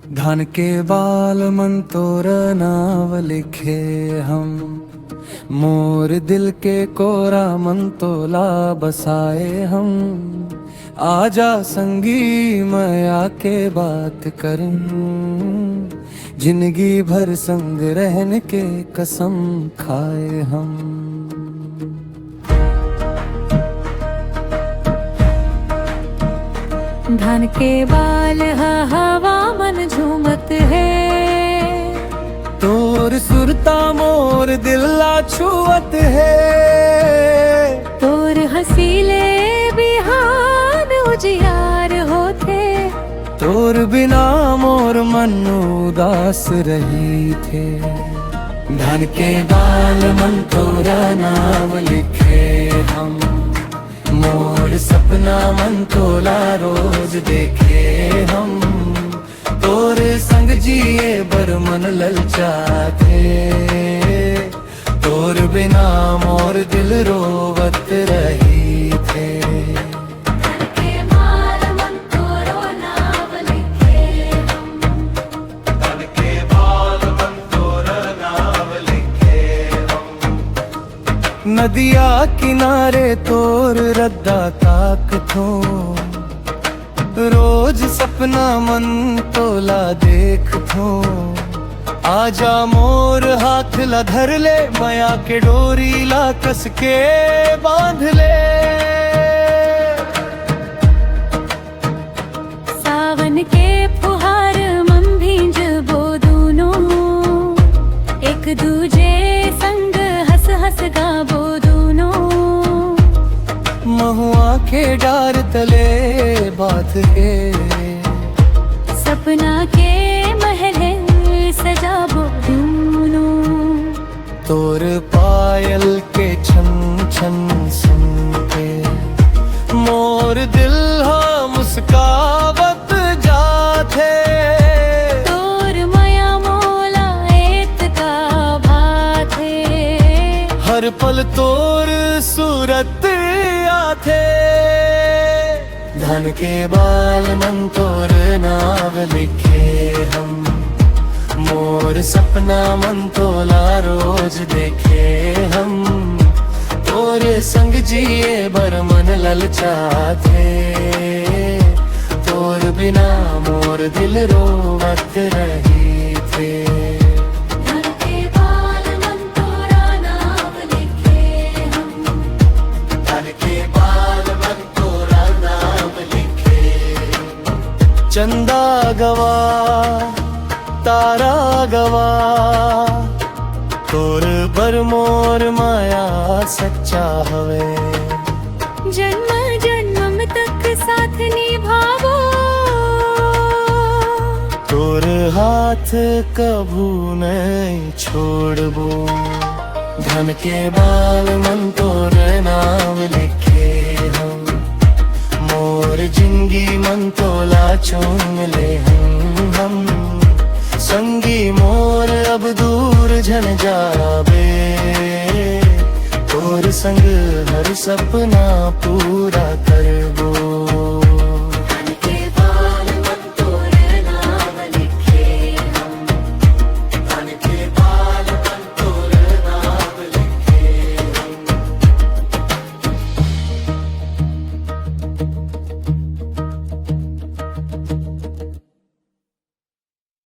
धन के बाल मन तोर नाव लिखे हम, मोर दिल के कोरा मन तोला बसाए हम। आजा संगी मैं आके बात करूं, जिंदगी भर संग रहने के कसम खाए हम। धन के बाल हवा मन झूमत है, तोर सुरता मोर दिला छुअत है। तोर हसीले बिहान उजियार होते, तोर बिना मोर मन उदास रही थे। धन के बाल मन तोरा नाम लिखे हम, मोर सपना मन तोला रोज देखे हम। तोर संग जिए बर मन ललचाते, तोर बिना मोर दिल रोवत रही थे। नदिया किनारे तोर रद्दा ताक थो, रोज सपना मन तोला देख थो। आजा मोर हाथ ला धर ले, माया के डोरी ला कस के बांध ले। सावन के फुहार मन भींज बो दूनो, एक दूजे संग हंस हंस गाबो दूनो। महुआ के डार तले बात के, सपना के महल सजाबो दूनो। तोर पायल के छन छन सुन के, मोर दिल हा मुस्कावत जाथे। तोर माया मोला एत का भाथे, हर पल तोर सूरत आथे। धन के बाल मन तोर नाम लिखे हम, मोर सपना मन तोला रोज देखे हम। तोरे संग जिए बर मन ललचाते, तोर बिना मोर दिल रोवत रही थे। चंदा गवा तारा गवा, तोर बर मोर माया सच्चा हवे। जन्म जन्म तक साथ निभावो, तोर हाथ कभू नहीं छोड़बो। धन के बाल मन तोर नाम लिखे हम, मोर जिंदगी मन तोला चूम ले हम। संगी मोर अब दूर झन जाबे, तोर संग हर सपना पूरा